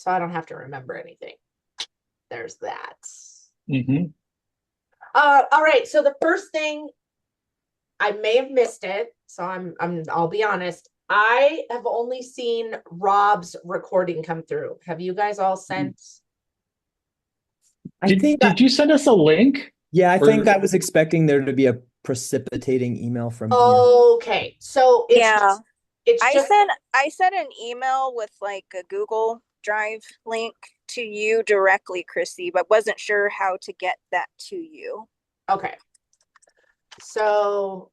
so I don't have to remember anything. There's that. Mm-hmm. All right. So the first thing, I may have missed it, so I'll be honest. I have only seen Rob's recording come through. Have you guys all sent? I Did think did you send us a link? yeah, I think Or I was expecting there to be a precipitating email from you. Okay, so Yeah. it's I just sent I sent an email with like a Google Drive link to you directly, Chrissy, but wasn't sure how to get that to you. okay. So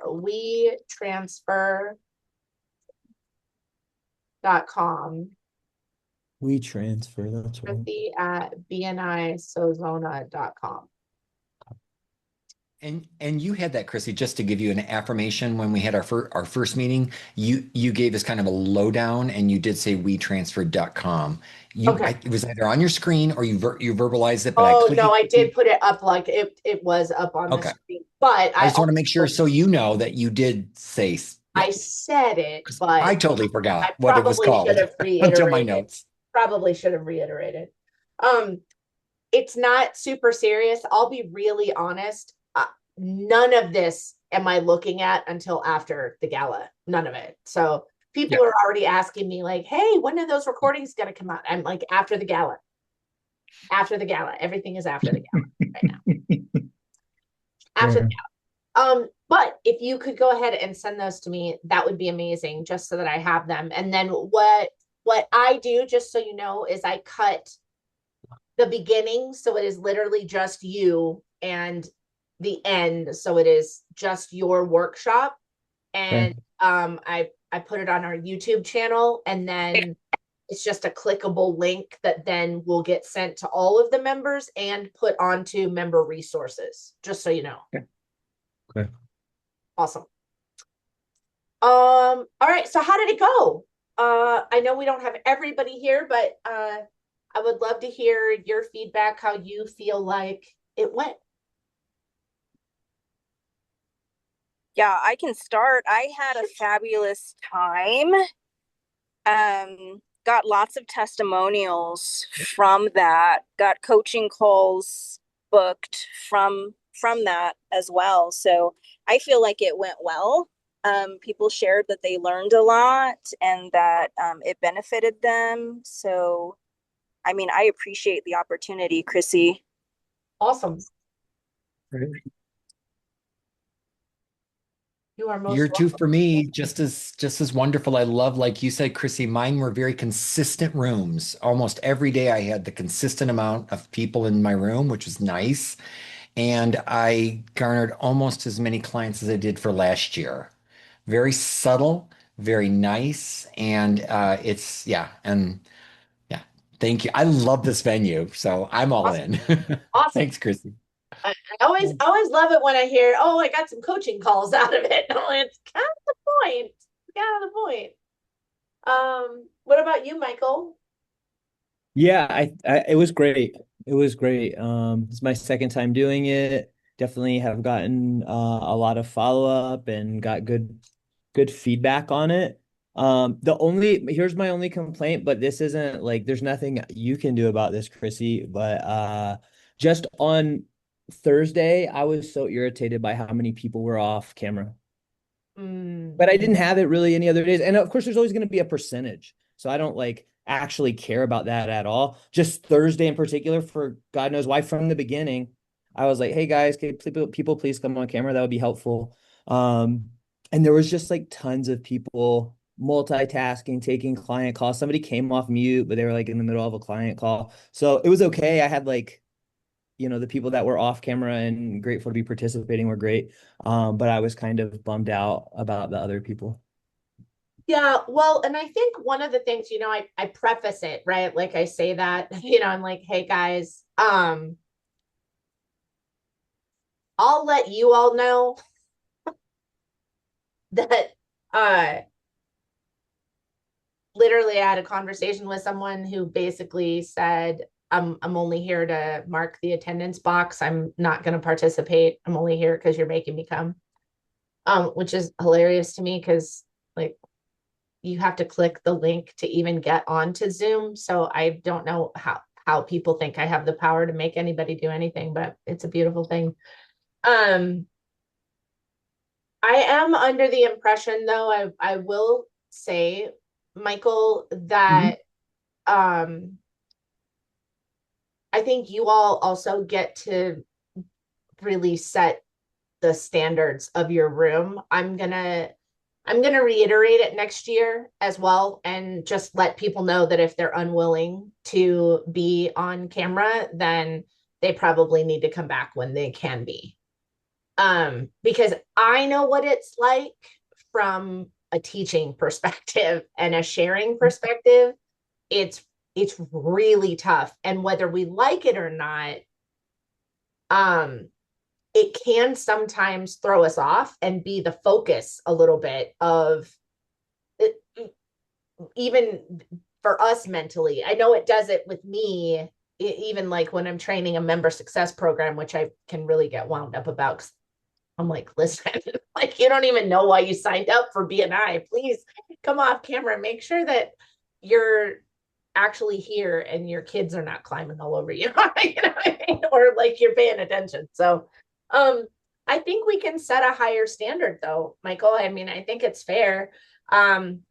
we transfer.com, We transfer, that's right. Chrissy at bnisozona.com. And you had that, Chrissy, just to give you an affirmation when we had our first meeting, you gave us kind of a lowdown and you did say wetransferred.com. Okay. It was either on your screen or you verbalized it, but I Oh no, clicky I did clicky. put it up like it was up on the Okay. screen, but I I just want to make sure also so you know that you did say, yeah, I said it, because I but totally I forgot what it was probably should called have until my reiterated. notes. Probably should have reiterated. Um, it's not super serious. I'll be really honest. None of this am I looking at until after the gala. None of it. So Yeah. people are already asking me like, "Hey, when are those recordings going to come out?" I'm like, "After the gala. After the gala. Everything is after the gala right now. After the Yeah. but if you could go ahead and send those to me, that would be amazing, just so that I have them. And then what I do, just so you know, is I cut the beginning, so it is literally just you, and the end, so it is just your workshop. Okay. And I put it on our YouTube channel, and then it's just a clickable link that then will get sent to all of the members and put onto member resources, just so you know. Okay. Okay. Awesome. All right, so how did it go? I know we don't have everybody here, but I would love to hear your feedback, how you feel like it went. Yeah, I can start. I had a fabulous time. Got lots of testimonials from that. Got coaching calls booked from that as well. So I feel like it went well. People shared that they learned a lot and that it benefited them. So, I mean, I appreciate the opportunity, Chrissy. Awesome. Great. You are most Year two welcome. for me, just as wonderful. I love, like you said, Chrissy, mine were very consistent rooms. Almost every day I had the consistent amount of people in my room, which was nice. And I garnered almost as many clients as I did for last year. Very subtle, very nice. And it's yeah, and yeah, thank you. I love this venue, so I'm all Awesome. in. Awesome. Thanks, Chrissy. I always love it when I hear, oh, I got some coaching calls out of it. No, it's kind of the point. Kind of the point. What about you, Michael? Yeah, I it was great. It was great. It's my second time doing it. Definitely have gotten a lot of follow-up and got good feedback on it. Here's my only complaint, but this isn't like there's nothing you can do about this, Chrissy, but just on Thursday, I was so irritated by how many people were off camera. Mm, But I didn't have it really any other days. And of course, there's always going to be a percentage. So I don't like actually care about that at all. Just Thursday in particular, for God knows why, from the beginning, I was like, hey guys, can people please come on camera? That would be helpful. And there was just like tons of people multitasking, taking client calls. Somebody came off mute, but they were like in the middle of a client call. So it was okay. I had like the people that were off camera and grateful to be participating were great. But I was kind of bummed out about the other people. yeah, well, and I think one of the things, I preface it, right? Like I say that, I'm like, hey guys, I'll let you all know that uh literally I had a conversation with someone who basically said, I'm only here to mark the attendance box. I'm not going to participate. I'm only here because you're making me come. Which is hilarious to me because, like, you have to click the link to even get onto Zoom. So I don't know how people think I have the power to make anybody do anything, but it's a beautiful thing. I am under the impression, though, I will say, Michael, that I think you all also get to really set the standards of your room. I'm gonna reiterate it next year as well, and just let people know that if they're unwilling to be on camera, then they probably need to come back when they can be. Because I know what it's like from a teaching perspective and a sharing perspective. It's really tough, and whether we like it or not, um, it can sometimes throw us off and be the focus a little bit of it, even for us mentally. I know it does it with me, even like when I'm training a member success program, which I can really get wound up about. I'm like, listen, like, you don't even know why you signed up for BNI. Please come off camera. Make sure that you're actually here and your kids are not climbing all over you, you know what I mean? Or like you're paying attention. So, I think we can set a higher standard, though, Michael. I mean, I think it's fair. Um,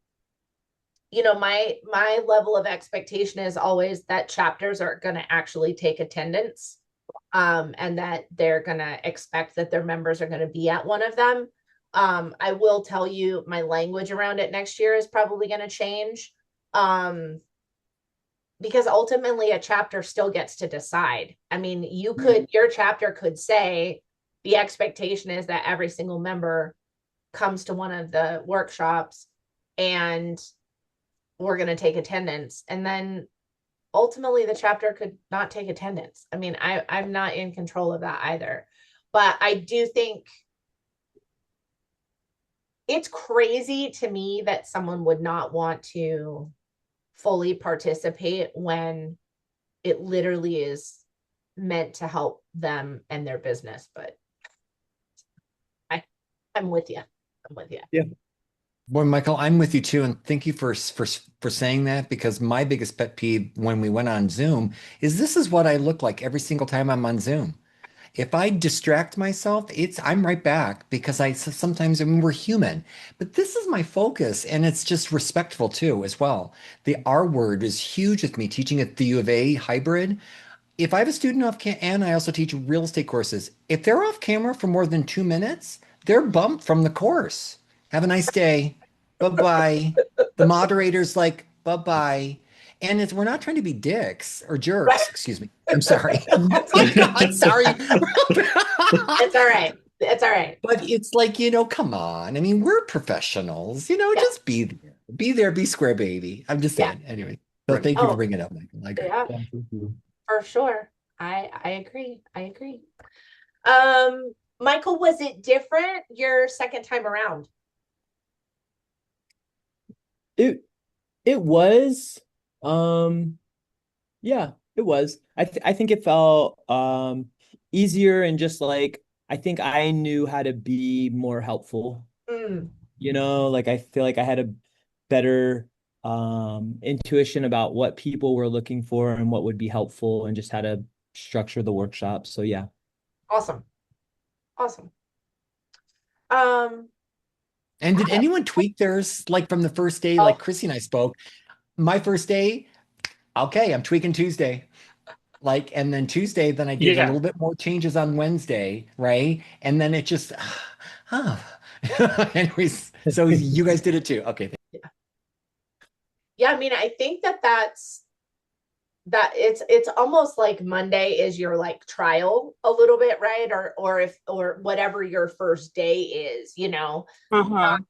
my level of expectation is always that chapters are going to actually take attendance, and that they're going to expect that their members are going to be at one of them. I will tell you, my language around it next year is probably going to change, because ultimately a chapter still gets to decide. I mean, your chapter could say the expectation is that every single member comes to one of the workshops and we're going to take attendance. And then ultimately the chapter could not take attendance. I mean, I'm not in control of that either. But I do think it's crazy to me that someone would not want to fully participate when it literally is meant to help them and their business. But I'm with you. I'm with you. Yeah. Well, Michael, I'm with you too, and thank you for saying that, because my biggest pet peeve when we went on Zoom is this is what I look like every single time I'm on Zoom. If I distract myself, I'm right back, because sometimes, I mean, we're human, but this is my focus, and it's just respectful too as well. The R word is huge with me teaching at the U of A hybrid. If I have a student and I also teach real estate courses, if they're off camera for more than 2 minutes, they're bumped from the course. Have a nice day. Bye-bye. The moderator's like, bye-bye. And we're not trying to be dicks or Right. jerks. Excuse me. I'm sorry. Oh God, sorry. It's all right. It's all right. But it's like, come on. I mean, we're professionals, Yeah. just be there. Be there, be square, baby. I'm just Yeah. saying. Anyway, so thank you for Oh, bringing it up, Michael. I agree. yeah, Yeah, thank you. for sure. I agree. I agree. Michael, was it different your second time around? It it was yeah, it was. I think it felt easier, and just like I think I knew how to be more helpful. Mm, Like I feel like I had a better intuition about what people were looking for and what would be helpful, and just how to structure the workshop. So yeah. awesome. Awesome. Um, And did anyone tweak theirs like from the first day? oh, Like Chrissy and I spoke. My first day, okay, I'm tweaking Tuesday. And then Tuesday, then I did a Yeah. little bit more changes on Wednesday, right? And then it just, oh. Anyways, so you guys did it too. Okay. yeah. I mean, I think that it's almost like Monday is your like trial a little bit, right? Or whatever your first day is, Mm-hmm.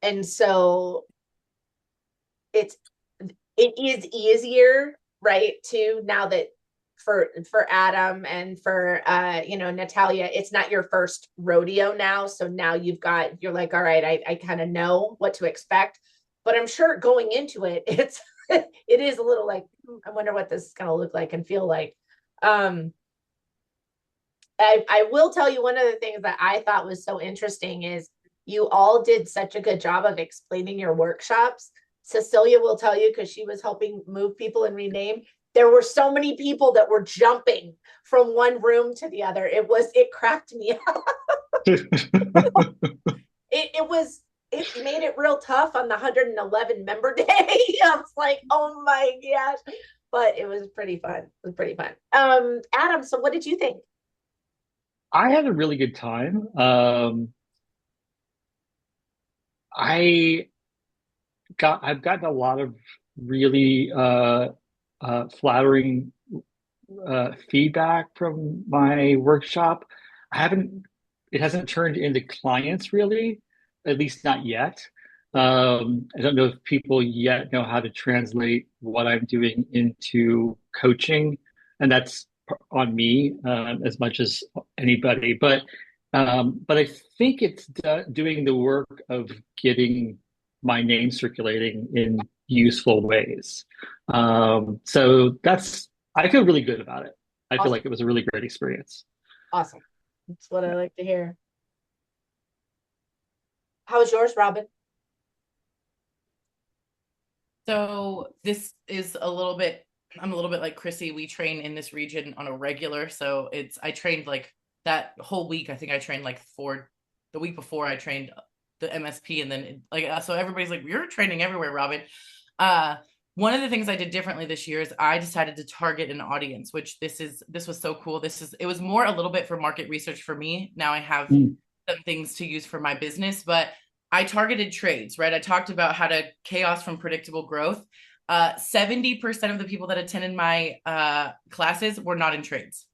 and so it's it is easier, right? To now that for Adam and for Natalia, it's not your first rodeo now. So now you're like, all right, I kind of know what to expect. But I'm sure going into it, it is a little like, I wonder what this is gonna look like and feel like. Um, I will tell you one of the things that I thought was so interesting is You all did such a good job of explaining your workshops. Cecilia will tell you, because she was helping move people and rename. There were so many people that were jumping from one room to the other. It cracked me up. It made it real tough on the 111 member day. I was like, oh my gosh. But it was pretty fun. It was pretty fun. Adam, so what did you think? I had a really good time. I I've gotten a lot of really flattering feedback from my workshop. I haven't, it hasn't turned into clients really, at least not yet. I don't know if people yet know how to translate what I'm doing into coaching, and that's on me as much as anybody. But I think it's doing the work of getting my name circulating in useful ways. So that's I feel really good about it. I feel Awesome. like it was a really great experience. Awesome. That's what I like to hear. How was yours, Robin? So this is I'm a little bit like Chrissy. We train in this region on a regular. So I trained like that whole week. I think I trained like the week before I trained the MSP, and then so everybody's like, you're training everywhere, Robin. One of the things I did differently this year is I decided to target an audience, which this was so cool. It was more a little bit for market research for me. Now I have some things to use for my business, but I targeted trades, right? I talked about how to chaos from predictable growth. 70% of the people that attended my classes were not in trades.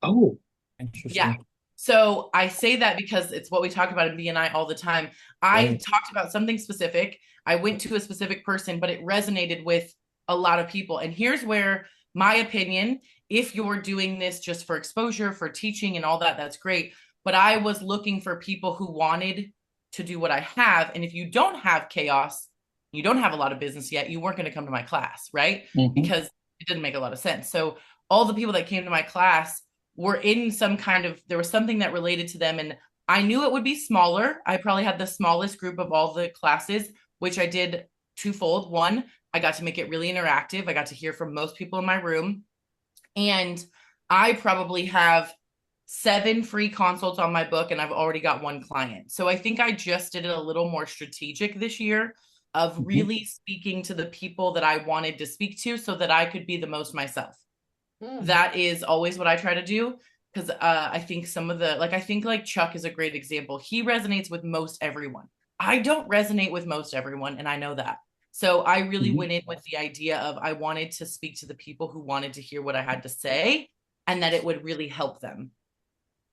Oh, Interesting. Yeah. So I say that because it's what we talk about in BNI all the time. I talked about something specific. I went to a specific person, but it resonated with a lot of people. And here's where my opinion, if you're doing this just for exposure, for teaching and all that, that's great. But I was looking for people who wanted to do what I have. And if you don't have chaos, you don't have a lot of business yet, you weren't going to come to my class, right? Because it didn't make a lot of sense. So all the people that came to my class were in there was something that related to them. And I knew it would be smaller. I probably had the smallest group of all the classes, which I did twofold. One, I got to make it really interactive. I got to hear from most people in my room. And I probably have 7 free consults on my book, and I've already got 1 client. So I think I just did it a little more strategic this year of really speaking to the people that I wanted to speak to so that I could be the most myself. That is always what I try to do, because I think I think like Chuck is a great example. He resonates with most everyone. I don't resonate with most everyone, and I know that. So I really went in with the idea of I wanted to speak to the people who wanted to hear what I had to say and that it would really help them.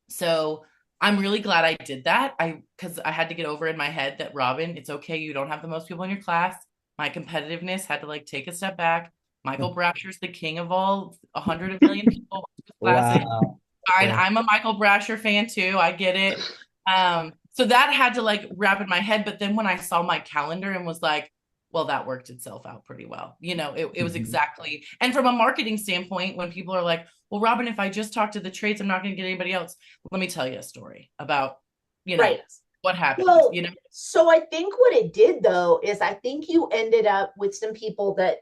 So I'm really glad I did that. Because I had to get over in my head that, Robin, it's okay. You don't have the most people in your class. My competitiveness had to take a step back. Michael Brasher's the king of all 100 million people. Wow. Fine. I'm a Michael Brasher fan too. I get it. So that had to wrap in my head. But then when I saw my calendar and was like, well, that worked itself out pretty well. It was exactly. And from a marketing standpoint, when people are like, well, Robin, if I just talk to the trades, I'm not going to get anybody else. Let me tell you a story about, Right. what happened, Well, so I think what it did though, is I think you ended up with some people that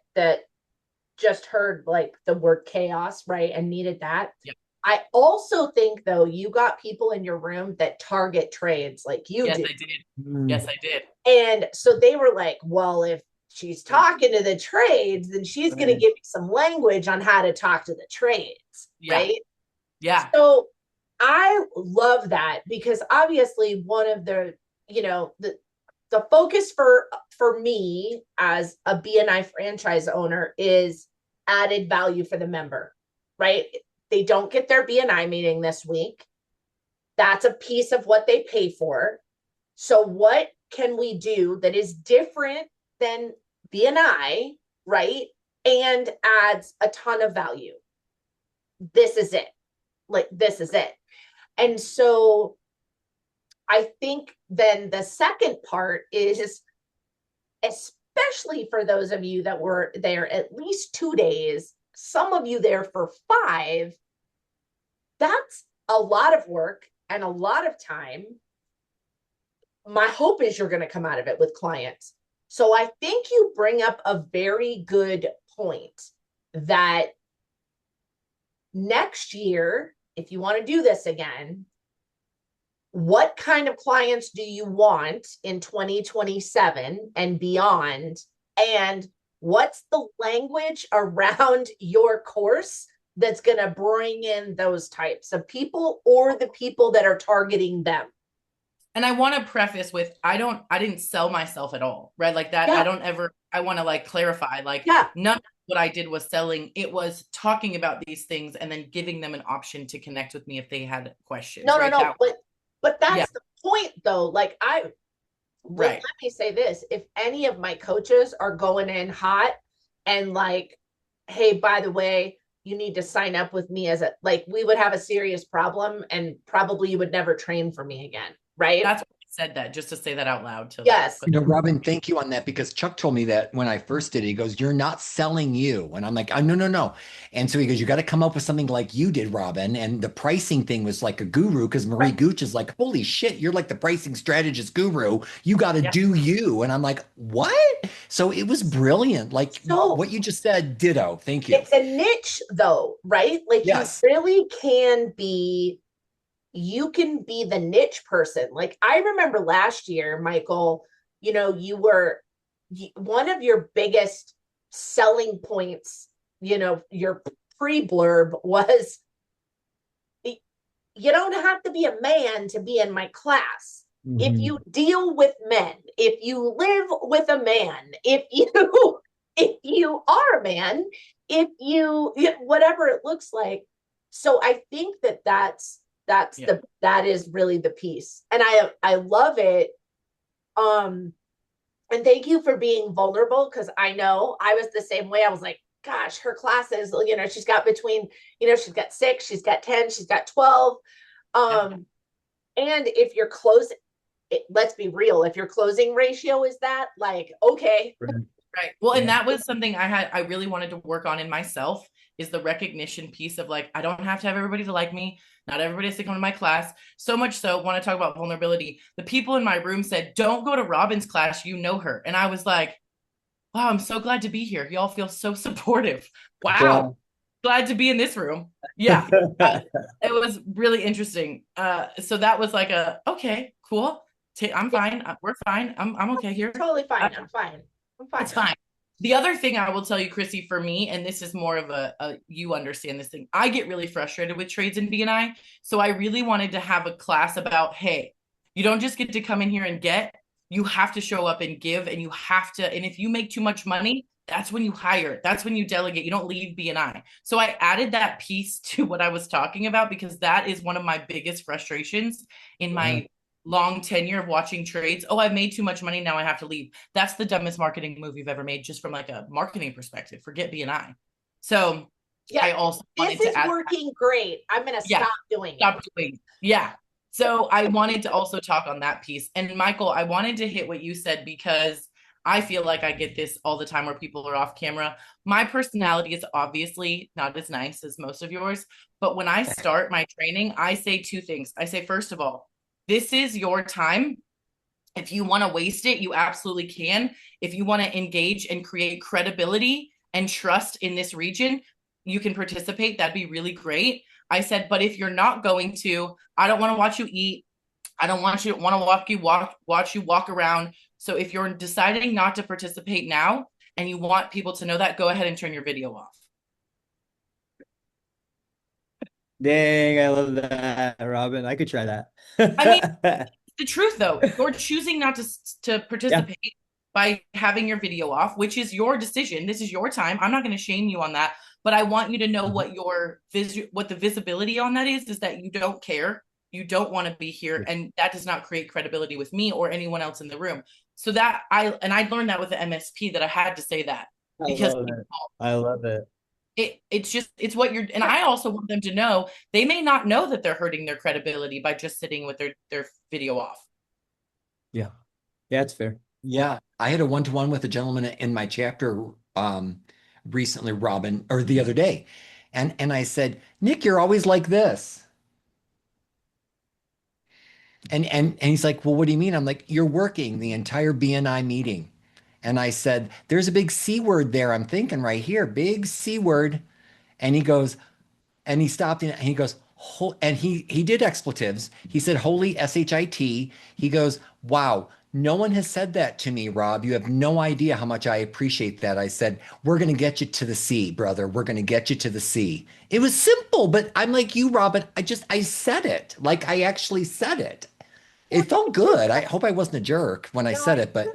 just heard the word chaos, right? And needed that. Yep. I also think though, you got people in your room that target trades like you yes, do. I did. Yes, I did. And so they were like, well, if she's talking to the trades, then she's going to give me some language on how to talk to the trades. Right. Yeah. So I love that, because obviously one of the focus for me as a BNI franchise owner is added value for the member, right? They don't get their BNI meeting this week. That's a piece of what they pay for. So what can we do that is different than BNI, right? And adds a ton of value. This is it. This is it. And so I think then the second part is, especially for those of you that were there at least 2 days, some of you there for 5, that's a lot of work and a lot of time. my hope is you're going to come out of it with clients. So I think you bring up a very good point that next year, if you want to do this again, what kind of clients do you want in 2027 and beyond? And what's the language around your course that's going to bring in those types of people or the people that are targeting them? And I want to preface with I didn't sell myself at all, right? Like that. Yeah. I want to like clarify, like Yeah. none of what I did was selling. It was talking about these things and then giving them an option to connect with me if they had questions. No, right? no, no. But that's Yeah. the point though. Like Right. let me say this. If any of my coaches are going in hot and like, hey, by the way, you need to sign up with me as a, like, we would have a serious problem and probably you would never train for me again. Right. That's why I said that, just to say that out loud. To Yes. Like, You know, Robin, thank you on that because Chuck told me that when I first did it, he goes, "You're not selling you." And I'm like, "Oh, no, no, no." And so he goes, "You got to come up with something like you did, Robin." And the pricing thing was like a guru because Marie Gooch is like, "Holy shit, you're like the pricing strategist guru. You got to do you." And I'm like, "What?" So it was brilliant. Like what you just said, ditto. Thank you. It's a niche though, right? Like yes. You really can be, you can be the niche person. Like I remember last year, Michael, you were one of your biggest selling points, your pre-blurb was you don't have to be a man to be in my class. Mm-hmm. If you deal with men, if you live with a man, if you are a man, whatever it looks like. So I think that is really the piece. And I love it. And thank you for being vulnerable, because I know I was the same way. I was like, gosh, her classes, she's got between, she's got 6, she's got 10, she's got 12. And if you're let's be real, if your closing ratio is that, like, okay. Right. Well, and that was something I really wanted to work on in myself, is the recognition piece of like, I don't have to have everybody to like me. Not everybody has to come to my class. So much so, want to talk about vulnerability. The people in my room said, "Don't go to Robin's class. You know her." And I was like, wow, I'm so glad to be here. Y'all feel so supportive. Wow. Yeah. Glad to be in this room. Yeah. It was really interesting. So that was like okay, cool. I'm fine. We're fine. I'm okay here. Totally fine. I'm fine. It's fine. The other thing I will tell you, Chrissy, for me, and this is more of a you understand this thing, I get really frustrated with trades in BNI. So I really wanted to have a class about, hey, you don't just get to come in here and get, you have to show up and give, and you have to, and if you make too much money, that's when you hire, that's when you delegate, you don't leave BNI. So I added that piece to what I was talking about, because that is one of my biggest frustrations in my long tenure of watching trades. Oh, I've made too much money, now I have to leave. That's the dumbest marketing move you've ever made, just from like a marketing perspective. Forget BNI. So yeah, I also wanted this is working great. I'm gonna stop doing it. Yeah. So I wanted to also talk on that piece. And Michael, I wanted to hit what you said, because I feel like I get this all the time where people are off camera. My personality is obviously not as nice as most of yours, but when I start my training, I say 2 things. I say, first of all, this is your time. If you want to waste it, you absolutely can. If you want to engage and create credibility and trust in this region, you can participate. That'd be really great. I said, but if you're not going to, I don't want to watch you eat. I don't want to watch you walk around. So if you're deciding not to participate now and you want people to know that, go ahead and turn your video off. Dang, I love that, Robin. I could try that. I mean, the truth though, you're choosing not to participate by having your video off, which is your decision. This is your time. I'm not going to shame you on that, but I want you to know what what the visibility on that is that you don't care. You don't want to be here, and that does not create credibility with me or anyone else in the room. So that I learned that with the MSP, that I had to say that, because I love it. It's what you're, and I also want them to know they may not know that they're hurting their credibility by just sitting with their video off. Yeah, it's fair. Yeah, I had a one-to-one with a gentleman in my chapter recently, Robin, or the other day, and I said, "Nick, you're always like this." And he's like, well, what do you mean? I'm like, you're working the entire BNI meeting. And I said, there's a big C word there. I'm thinking right here, big C word. And he goes, and he stopped and he goes, and he did expletives. He said, holy shit. He goes, wow, no one has said that to me, Rob. You have no idea how much I appreciate that. I said, we're going to get you to the sea, brother. We're going to get you to the sea. It was simple, but I'm like you, Robin. I said it. Like I actually said it. It felt good. I hope I wasn't a jerk when I No, said it, but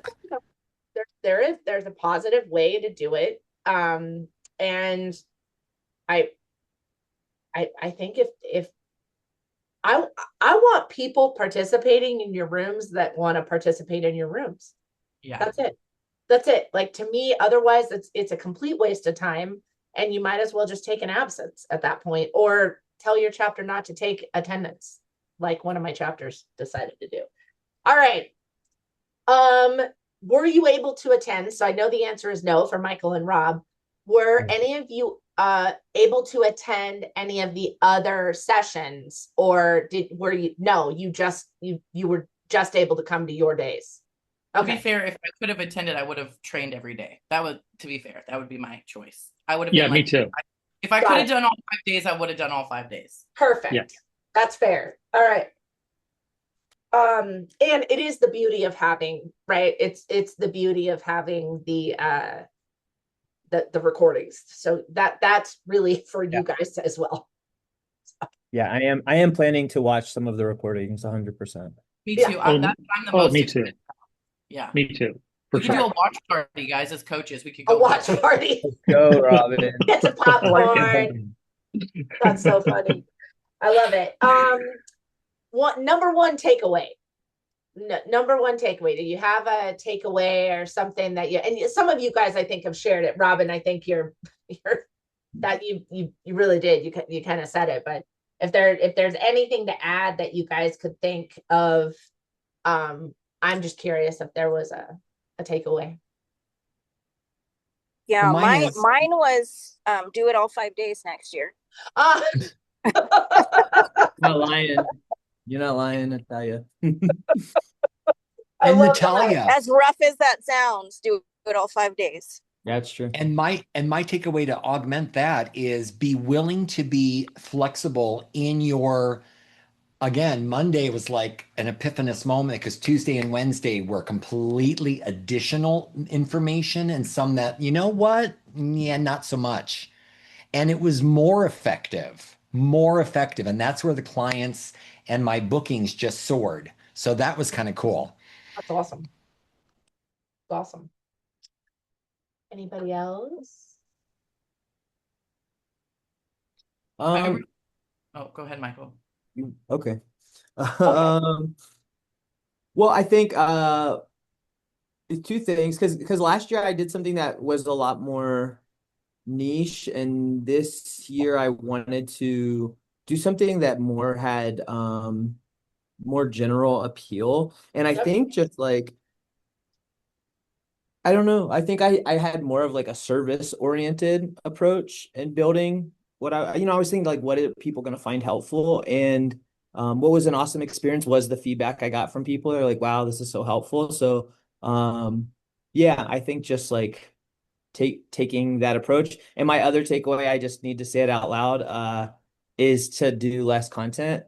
there's a positive way to do it. And I I think if I I want people participating in your rooms that want to participate in your rooms. Yeah. That's it. That's it. Like to me, otherwise it's a complete waste of time. And you might as well just take an absence at that point, or tell your chapter not to take attendance, like one of my chapters decided to do. All right. Um, were you able to attend? So I know the answer is no for Michael and Rob. Were any of you able to attend any of the other sessions, or were you no, you were just able to come to your days? To be Okay. fair, if I could have attended, I would have trained every day. That would, to be fair, that would be my choice. I would have Yeah, been me like, too. if I Got could have it. done all 5 days, I would have done all 5 days. Perfect. Yeah. That's fair. All right. And it is the beauty of having, right? It's the beauty of having the recordings. So that's really for you guys as well. Yeah, I am planning to watch some of the recordings 100%. Me Yeah. too. Oh, That's what I'm the oh, most me too. excited about. Yeah. Me too. For We could sure. do a watch party, guys, as coaches. We could A go watch watch. party. Go, Robin. Get some I like it. popcorn. That's so funny. I love it. Number one takeaway. Number one takeaway. Do you have a takeaway or something that and some of you guys I think have shared it. Robin, I think you're that you really did. You kind of said it, but if there's anything to add that you guys could think of, I'm just curious if there was a takeaway. Yeah, well, mine is mine was do it all 5 days next year. Not lying. You're not lying, I tell you. I and love that. Natalia. As rough as that sounds, do it all 5 days. That's true. And my takeaway to augment that is be willing to be flexible in your again, Monday was like an epiphanous moment because Tuesday and Wednesday were completely additional information and some that, you know what? Yeah, not so much. And it was more effective, more effective. And that's where the clients and my bookings just soared. So that was kind of cool. That's awesome. Awesome. Anybody else? Oh, go ahead, Michael. Okay. Well, I think two things because last year I did something that was a lot more niche, and this year I wanted to do something that more had more general appeal. And I Yep. think just like I don't know. I think I had more of like a service oriented approach in building what I was thinking like what are people going to find helpful, and what was an awesome experience was the feedback I got from people. They're like, wow, this is so helpful. So yeah, I think just like taking that approach. And my other takeaway, I just need to say it out loud, is to do less content.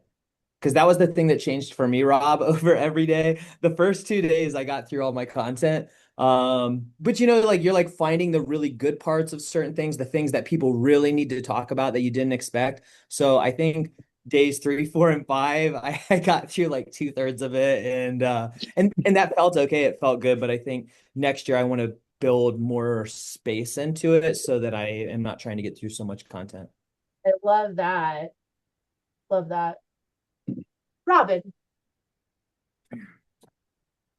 Because that was the thing that changed for me, Rob, over every day. The first 2 days I got through all my content. But like you're like finding the really good parts of certain things, the things that people really need to talk about that you didn't expect. So I think days 3, 4, and 5, I got through like 2/3 of it. And that felt okay. It felt good. But I think next year I want to build more space into it so that I am not trying to get through so much content. I love that. Love that. Robin.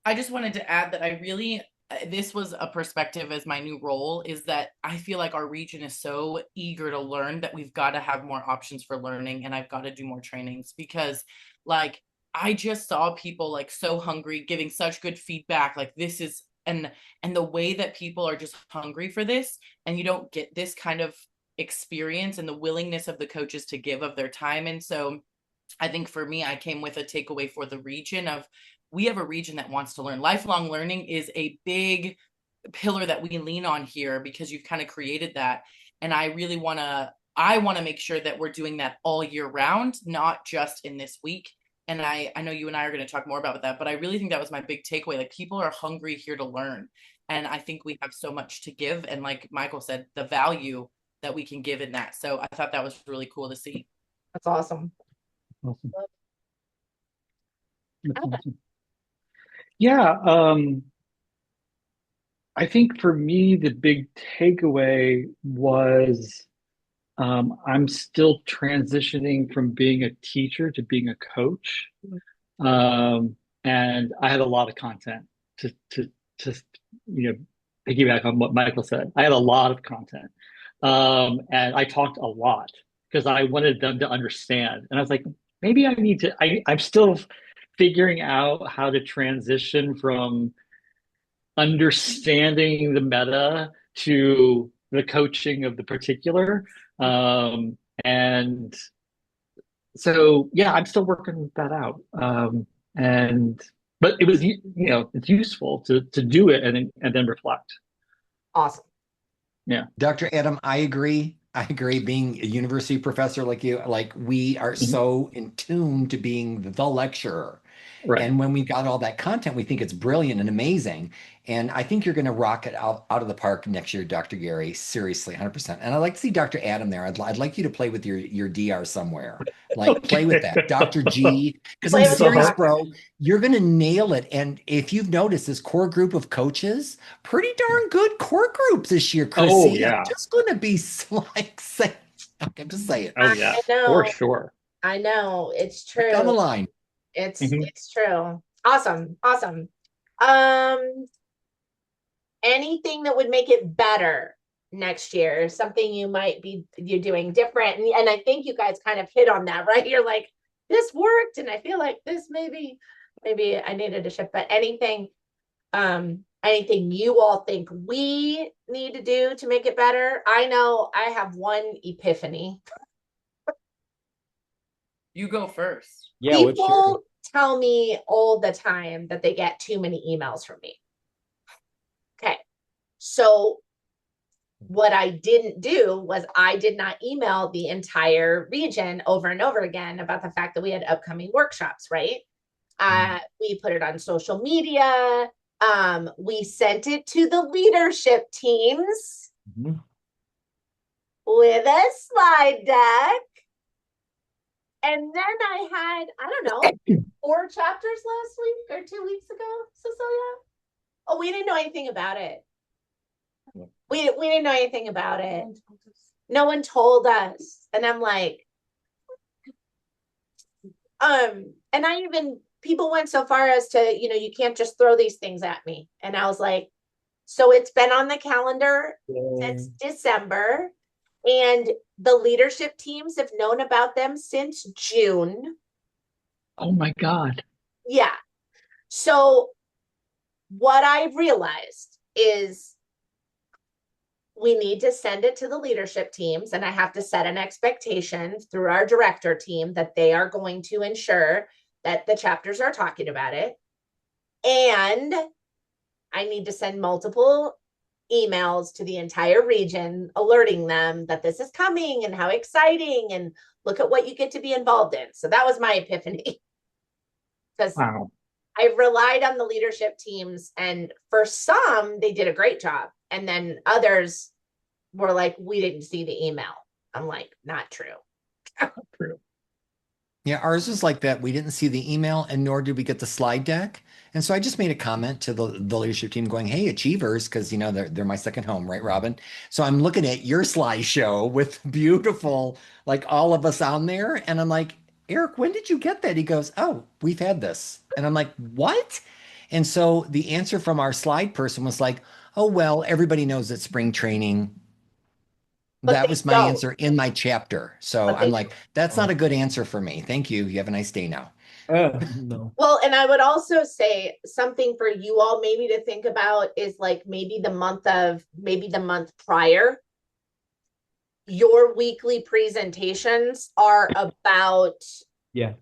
I just wanted to add that I really, this was a perspective as my new role is that I feel like our region is so eager to learn that we've got to have more options for learning, and I've got to do more trainings because like I just saw people like so hungry giving such good feedback like this is and the way that people are just hungry for this, and you don't get this kind of experience and the willingness of the coaches to give of their time. And so I think for me, I came with a takeaway for the region of, we have a region that wants to learn. Lifelong learning is a big pillar that we lean on here because you've kind of created that. And I want to make sure that we're doing that all year round, not just in this week. And I know you and I are going to talk more about that, but I really think that was my big takeaway. Like, people are hungry here to learn. And I think we have so much to give. And like Michael said, the value that we can give in that. So I thought that was really cool to see. That's awesome. Awesome. That's awesome. Yeah, I think for me, the big takeaway was I'm still transitioning from being a teacher to being a coach. And I had a lot of content to you know piggyback on what Michael said. I had a lot of content. And I talked a lot because I wanted them to understand. And I was like, maybe I need to, I'm still figuring out how to transition from understanding the meta to the coaching of the particular. And so, yeah, I'm still working that out. And, but it was, it's useful to do it and then reflect. Awesome. Yeah. Dr. Adam, I agree. I agree. Being a university professor like you, like we are so in tune to being the lecturer. Right. And when we got all that content, we think it's brilliant and amazing. And I think you're going to rock it out of the park next year, Dr. Gary. Seriously, 100%. And I'd like to see Dr. Adam there. I'd like you to play with your DR somewhere. Like, play with that. Dr. G. Because Play I'm with serious, the bro. You're going to nail it. And if you've noticed, this core group of coaches, pretty darn good core group this year, Chrissy. Oh, yeah. I'm just going to be like, I'm just saying. Oh, yeah, I know. for sure. I know. It's true. Right down the line. It's true. Awesome. Awesome. Anything that would make it better next year, something you're doing different. And I think you guys kind of hit on that, right? You're like, this worked, and I feel like this maybe I needed to shift, but anything you all think we need to do to make it better? I know I have one epiphany. You go first. Yeah, People tell me all the time that they get too many emails from me. Okay. So what I didn't do was I did not email the entire region over and over again about the fact that we had upcoming workshops, right? We put it on social media. We sent it to the leadership teams with a slide deck. And then I had, I don't know, 4 chapters last week or 2 weeks ago, Cecilia. Oh, we didn't know anything about it. We didn't know anything about it. No one told us. And I'm like, and people went so far as to, you can't just throw these things at me. And I was like, so it's been on the calendar since December. And the leadership teams have known about them since June. Oh my God. Yeah. So what I've realized is we need to send it to the leadership teams, and I have to set an expectation through our director team that they are going to ensure that the chapters are talking about it. And I need to send multiple emails to the entire region alerting them that this is coming and how exciting and look at what you get to be involved in. So that was my epiphany. Because I've relied on the leadership teams, and for some, they did a great job. And then others were like, we didn't see the email. I'm like, not true. True. Yeah, ours was like that. We didn't see the email, and nor did we get the slide deck. And so I just made a comment to the leadership team going, hey, achievers, because they're my second home, right, Robin? So I'm looking at your slideshow with beautiful, like all of us on there. And I'm like, Eric, when did you get that? He goes, oh, we've had this. And I'm like, what? And so the answer from our slide person was like, oh, well, everybody knows that spring training. That was my answer in my chapter. So I'm like, that's not a good answer for me. Thank you. You have a nice day now. No. Well, and I would also say something for you all maybe to think about is like maybe the month prior, your weekly presentations are about Yeah.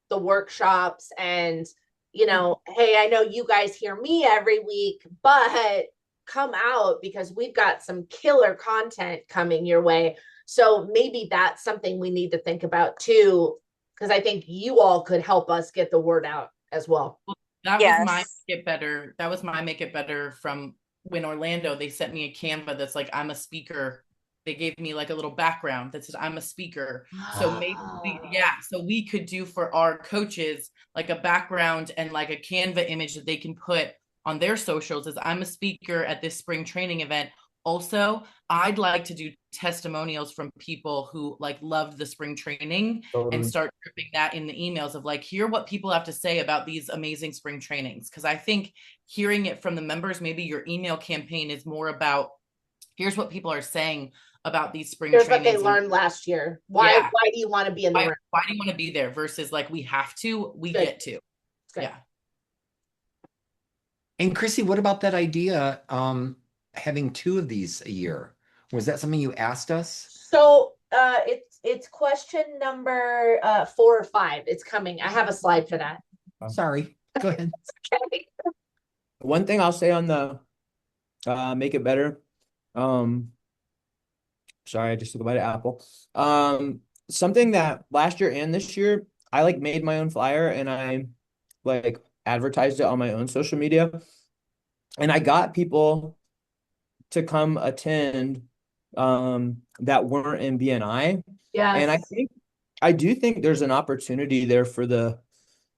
the workshops and, you know, hey, I know you guys hear me every week, but come out because we've got some killer content coming your way. So maybe that's something we need to think about too, because I think you all could help us get the word out as well. That was my Yes. Make It Better. That was my Make It Better from when Orlando, they sent me a Canva that's like, I'm a speaker. They gave me like a little background that says I'm a speaker. So maybe so we could do for our coaches like a background and like a Canva image that they can put on their socials as I'm a speaker at this spring training event. Also, I'd like to do testimonials from people who like loved the spring training and start dripping that in the emails of like, hear what people have to say about these amazing spring trainings. Cause I think hearing it from the members, maybe your email campaign is more about, here's what people are saying about these spring Here's trainings. What they learned last year. Why do you want to be in the room? Why do you want to be there versus like, we have to, we Good. get to. Good. Yeah. And Chrissy, what about that idea, having 2 of these a year? Was that something you asked us? So it's question number 4 or 5. It's coming. I have a slide for that. Sorry, go ahead. Okay. One thing I'll say on the Make It Better. Sorry, I just took a bite of apple. Something that last year and this year, I like made my own flyer and I like advertised it on my own social media. And I got people to come attend that weren't in BNI. Yes. And I do think there's an opportunity there for the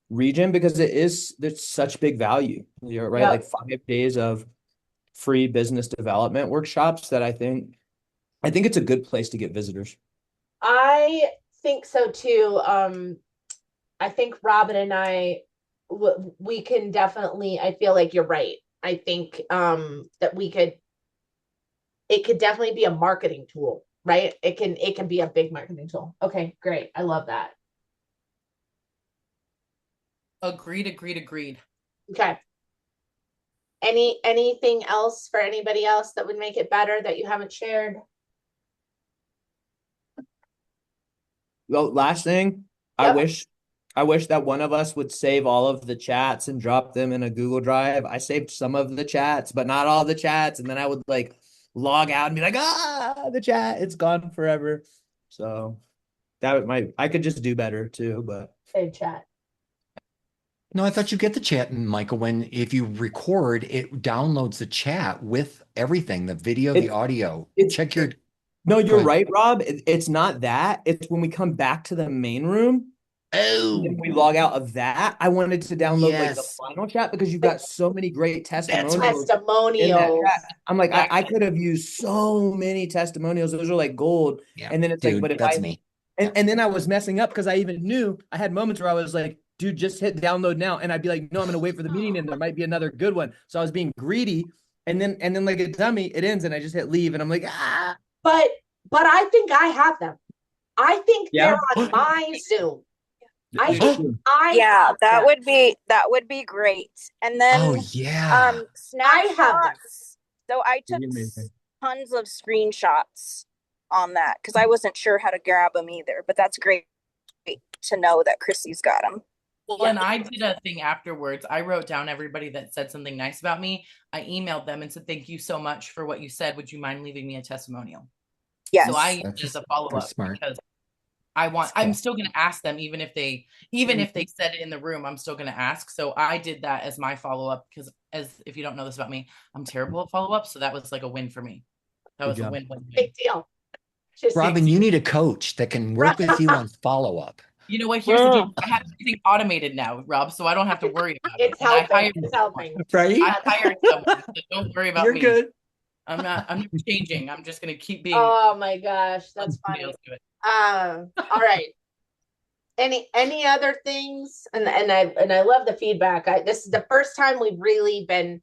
region because there's such big value. You're right, Yep. like 5 days of free business development workshops that I think it's a good place to get visitors. I think so too. I think Robin and I, we can definitely, I feel like you're right. I think that it could definitely be a marketing tool, right? It can be a big marketing tool. Okay, great. I love that. Agreed. Okay. Anything else for anybody else that would make it better that you haven't shared? Well, last thing, Yep. I wish that one of us would save all of the chats and drop them in a Google Drive. I saved some of the chats, but not all the chats. And then I would like log out and be like, the chat, it's gone forever. So I could just do better too, but Save chat. No, I thought you get the chat, Michael, when if you record, it downloads the chat with everything, the video, the audio. Check your. No, you're right, Rob. It's not that. It's when we come back to the main room. Oh, and we log out of that. I wanted to download like the yes. final chat because you've got so many great testimonials in that Testimonials. chat. I'm like, I could have used so many testimonials. Those are like gold. Yeah, And then it's dude, like, but if that's me. And then I was messing up because I even knew I had moments where I was like, dude, just hit download now. And I'd be like, no, I'm gonna wait for the meeting and there might be another good one. So I was being greedy. And then like a dummy, it ends and I just hit leave and I'm like, But I think I have them. I think Yeah. they're on my Zoom. That would be great. And then Oh yeah. snapshots. So I took Amazing. tons of screenshots on that because I wasn't sure how to grab them either. But that's great to know that Chrissy's got them. Well, and I did a thing afterwards. I wrote down everybody that said something nice about me. I emailed them and said, thank you so much for what you said. Would you mind leaving me a testimonial? Yes. So I used it as a follow-up because I'm still going to ask them, even if they said it in the room, I'm still going to ask. So I did that as my follow-up because if you don't know this about me, I'm terrible at follow-up. So that was like a win for me. That was a win-win. Big deal. Robin, you need a coach that can work with you on follow-up. You know what? Here's the deal. I have everything automated now, Rob, so I don't have to worry about it. It's helping. Right? I hired someone, so don't worry about me. You're good. I'm not changing. I'm just gonna keep being. Oh my gosh, that's funny. All right. Any other things? And I love the feedback. This is the first time we've really been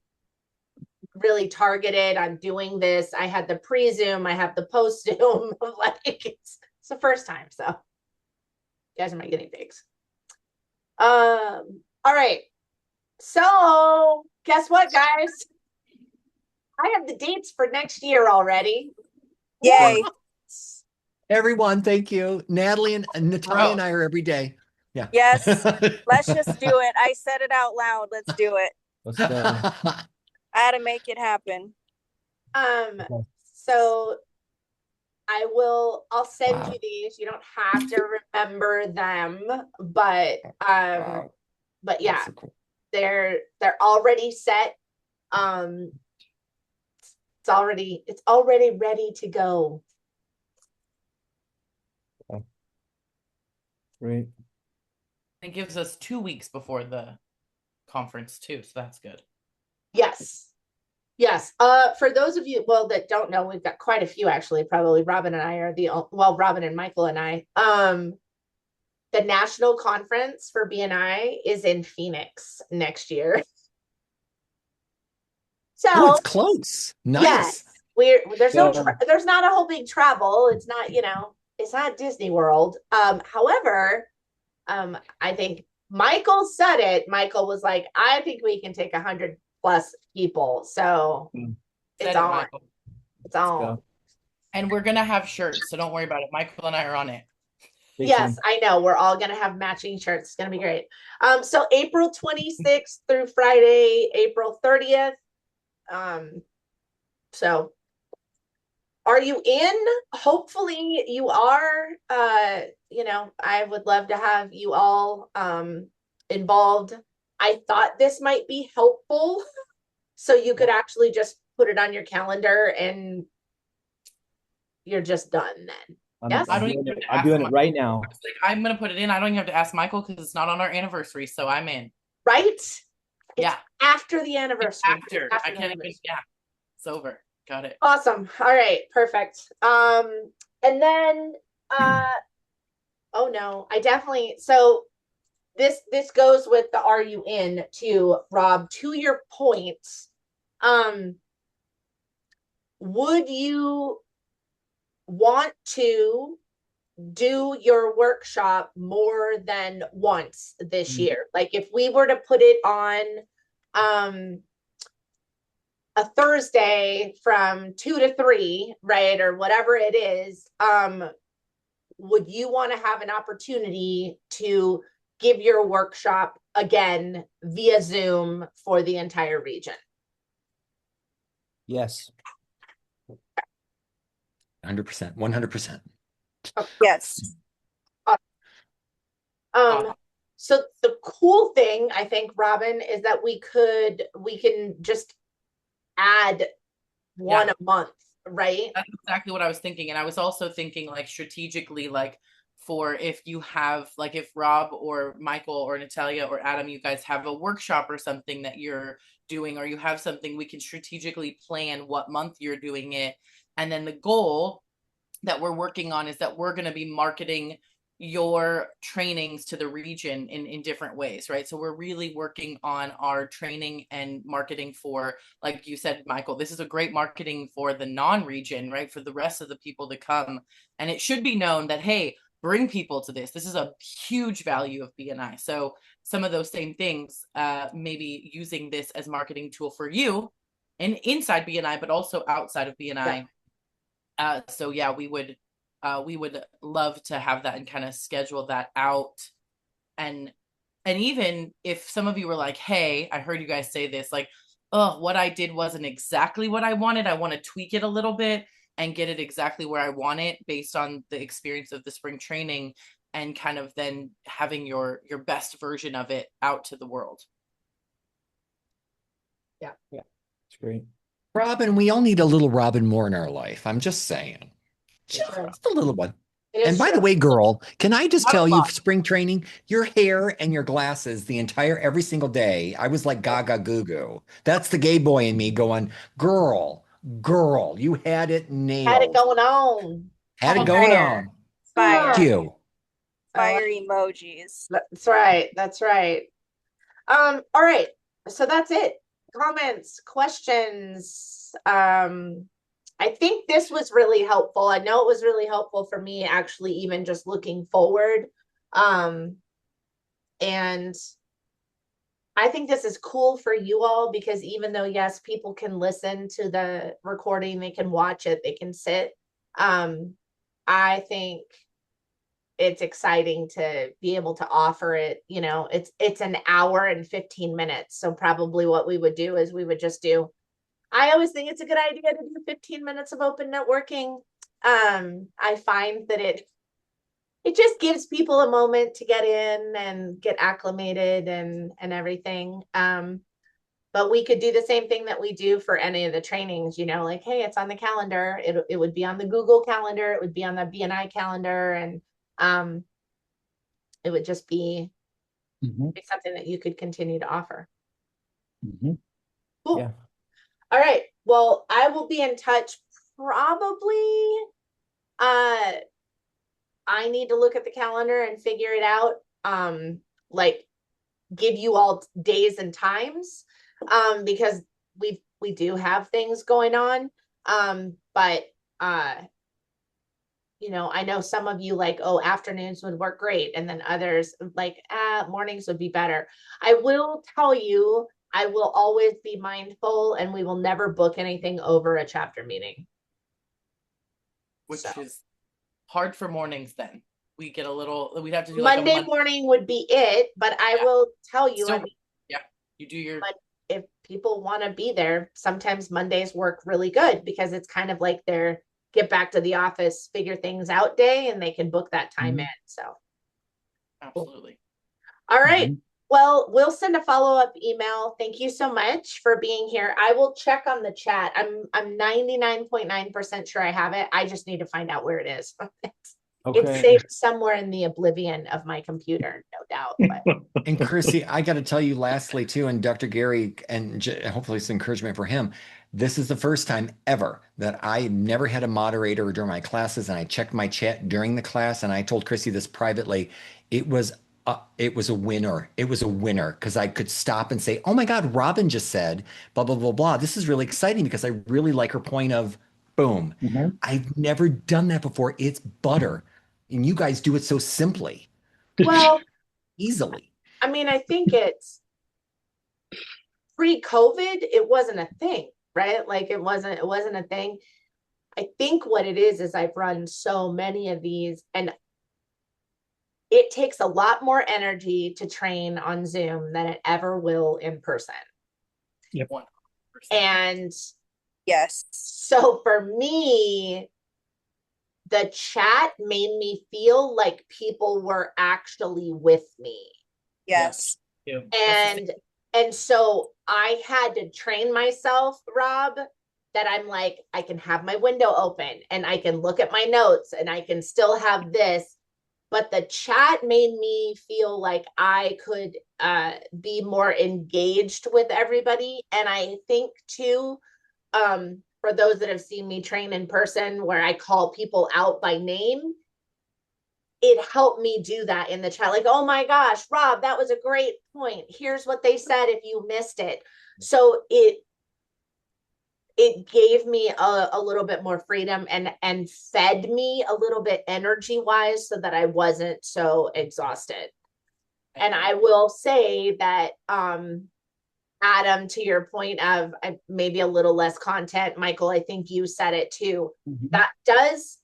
targeted on doing this. I had the pre-Zoom, I have the post-Zoom. Like it's the first time. So you guys are my guinea pigs. All right. So guess what, guys? I have the dates for next year already. Yay. Everyone, thank you. Natalie and Natalia and I are every day. Yeah. Yes. Let's just do it. I said it out loud. Let's do it. Let's go. I had to make it happen. So I'll send Wow. you these. You don't have to remember them, but Wow. yeah, That's so cool. they're already set. It's already ready to go. Great. It gives us 2 weeks before the conference too, so that's good. Yes. For those of you, well, that don't know, we've got quite a few actually. Probably Robin and I are Robin and Michael and I. The national conference for BNI is in Phoenix next year. So Oh, it's close. Nice. yes, there's not a whole big travel. It's not, it's not Disney World. However, I think Michael said it. Michael was like, I think we can take 100+ people. So it's on. Michael. It's on. And we're gonna have shirts, so don't worry about it. Michael and I are on it. Yes, I know. We're all gonna have matching shirts. It's gonna be great. So April 26th through Friday, April 30th. So are you in? Hopefully you are. I would love to have you all involved. I thought this might be helpful. So you could actually just put it on your calendar and you're just done then. Yes. I'm doing it right now. I'm gonna put it in. I don't even have to ask Michael because it's not on our anniversary, so I'm in. Right? Yeah. It's after the anniversary. After I can't even. Yeah. It's over. Got it. Awesome. All right. Perfect. And then oh no, I definitely this goes with the are you in too, Rob, to your point. Would you want to do your workshop more than once this year? Like if we were to put it on a Thursday from 2 to 3, right? Or whatever it is, would you want to have an opportunity to give your workshop again via Zoom for the entire region? Yes. 100%. 100%. Yes. So the cool thing, I think, Robin, is that we can just add one a month, right? That's exactly what I was thinking. And I was also thinking like strategically, like for if you have, like if Rob or Michael or Natalia or Adam, you guys have a workshop or something that you're doing, or you have something, we can strategically plan what month you're doing it. And then the goal that we're working on is that we're going to be marketing your trainings to the region in different ways, right? So we're really working on our training and marketing for, like you said, Michael, this is a great marketing for the non-region, right? For the rest of the people to come. And it should be known that, hey, bring people to this. This is a huge value of BNI. So some of those same things, maybe using this as marketing tool for you and inside BNI, but also outside of BNI. So yeah, we would love to have that and kind of schedule that out. And even if some of you were like, hey, I heard you guys say this, like, oh, what I did wasn't exactly what I wanted. I want to tweak it a little bit and get it exactly where I want it based on the experience of the spring training, and kind of then having your best version of it out to the world. Yeah. It's great. Robin, we all need a little Robin more in our life. I'm just saying. Just a little one. And by the way, girl, can I just tell you, spring training, your hair and your glasses every single day, I was like gaga goo goo. That's the gay boy in me going, girl, you had it nailed. Had it going on. Had it going on. Fire. Thank you. Fire emojis. That's right. All right. So that's it. Comments, questions. I think this was really helpful. I know it was really helpful for me, actually, even just looking forward. And I think this is cool for you all because even though, yes, people can listen to the recording, they can watch it, they can sit. I think it's exciting to be able to offer it. You know, it's an hour and 15 minutes. So probably what we would do is we would just do, I always think it's a good idea to do 15 minutes of open networking. I find that it just gives people a moment to get in and get acclimated and everything. But we could do the same thing that we do for any of the trainings, you know, like, hey, it's on the calendar. It would be on the Google calendar. It would be on the BNI calendar. And it would just be something that you could continue to offer. Cool. Yeah. All right. Well, I will be in touch probably. I need to look at the calendar and figure it out. Like give you all days and times. Because we do have things going on. But you know, I know some of you like, oh, afternoons would work great. And then others like, mornings would be better. I will tell you, I will always be mindful and we will never book anything over a chapter meeting. Which is hard for mornings then. We get a little, we'd have to do Monday morning would be it, but I will tell you, Still, you do your. If people want to be there, sometimes Mondays work really good because it's kind of like their get back to the office, figure things out day, and they can book that time in. So absolutely. All right. Well, we'll send a follow-up email. Thank you so much for being here. I will check on the chat. I'm 99.9% sure I have it. I just need to find out where it is. It's saved somewhere in the oblivion of my computer, no doubt. But. And Chrissy, I got to tell you lastly too, and Dr. Gary, and hopefully it's encouragement for him. This is the first time ever that I never had a moderator during my classes, and I checked my chat during the class, and I told Chrissy this privately. It was a winner. It was a winner because I could stop and say, "Oh my God, Robin just said blah blah blah blah. This is really exciting because I really like her point of boom." I've never done that before. It's butter. And you guys do it so simply. Well, easily. I mean, I think it's pre-COVID, it wasn't a thing, right? Like it wasn't a thing. I think what it is I've run so many of these and it takes a lot more energy to train on Zoom than it ever will in person. Yep. 100%. And yes. So for me, the chat made me feel like people were actually with me. Yes. Yeah. And so I had to train myself, Rob, that I'm like, I can have my window open and I can look at my notes and I can still have this. But the chat made me feel like I could be more engaged with everybody. And I think too, for those that have seen me train in person where I call people out by name, it helped me do that in the chat. Like, oh my gosh, Rob, that was a great point. Here's what they said if you missed it. So it gave me a little bit more freedom and fed me a little bit energy wise so that I wasn't so exhausted. And I will say that Adam, to your point of maybe a little less content, Michael, I think you said it too. That does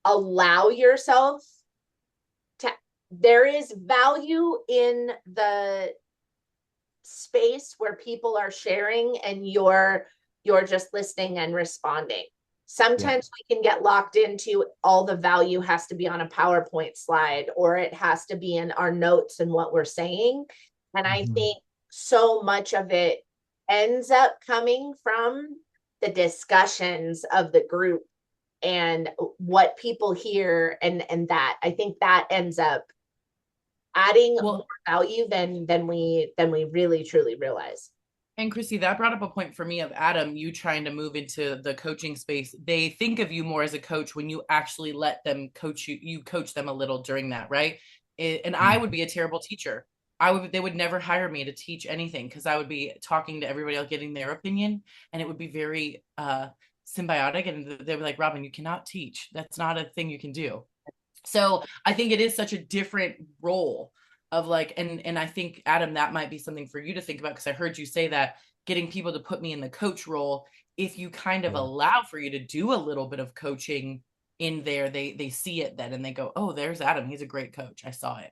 allow yourself to, there is value in the space where people are sharing and you're just listening and responding. Sometimes we can get locked into all the value has to be on a PowerPoint slide or it has to be in our notes and what we're saying. And I think so much of it ends up coming from the discussions of the group and what people hear and that I think that ends up adding more value than we really truly realize. And Chrissy, that brought up a point for me of Adam, you trying to move into the coaching space. They think of you more as a coach when you actually let them coach you. You coach them a little during that, right? And I would be a terrible teacher. They would never hire me to teach anything because I would be talking to everybody else, getting their opinion, and it would be very symbiotic. And they were like, Robin, you cannot teach. That's not a thing you can do. So I think it is such a different role of like, and I think, Adam, that might be something for you to think about because I heard you say that getting people to put me in the coach role, if you kind of allow for you to do a little bit of coaching in there, they see it then and they go, oh, there's Adam. He's a great coach. I saw it.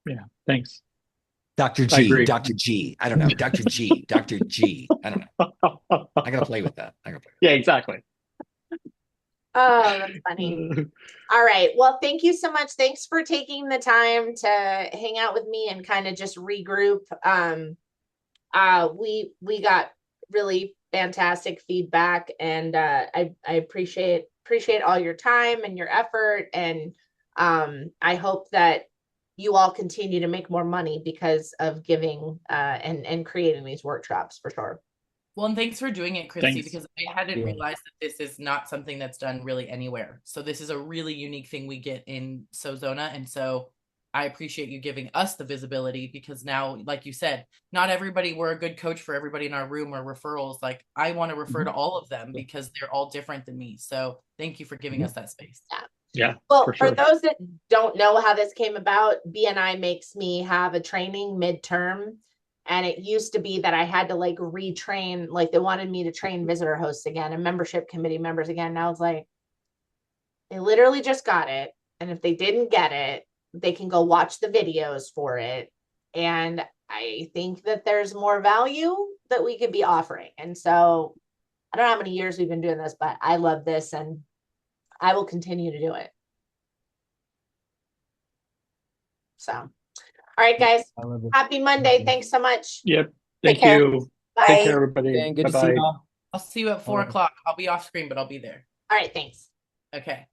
Yeah, thanks. Dr. I G, agree. Dr. G. I don't know. Dr. G, Dr. G. I don't know. I gotta play with that. Yeah, exactly. Oh, that's funny. All right. Well, thank you so much. Thanks for taking the time to hang out with me and kind of just regroup. We got really fantastic feedback, and I appreciate all your time and your effort, and I hope that you all continue to make more money because of giving and creating these workshops for sure. Well, and thanks for doing it, Christy, Thanks. because I hadn't realized that this is not something that's done really anywhere. So this is a really unique thing we get in Sozona. And so I appreciate you giving us the visibility, because now, like you said, not everybody, we're a good coach for everybody in our room or referrals. Like, I want to refer to all of them because they're all different than me. So thank you for giving us that space. Yeah. Well, for sure. for those that don't know how this came about, BNI makes me have a training midterm. And it used to be that I had to like retrain, like they wanted me to train visitor hosts again and membership committee members again. And I was like, they literally just got it. And if they didn't get it, they can go watch the videos for it. And I think that there's more value that we could be offering. And so I don't know how many years we've been doing this, but I love this and I will continue to do it. So, all right, guys. Happy Monday. Thanks so much. Yep. Take Thank care. you. Bye. Take care, everybody. And good to see Bye-bye. y'all. I'll see you at 4 o'clock. I'll be off screen, but I'll be there. All right, thanks. Okay.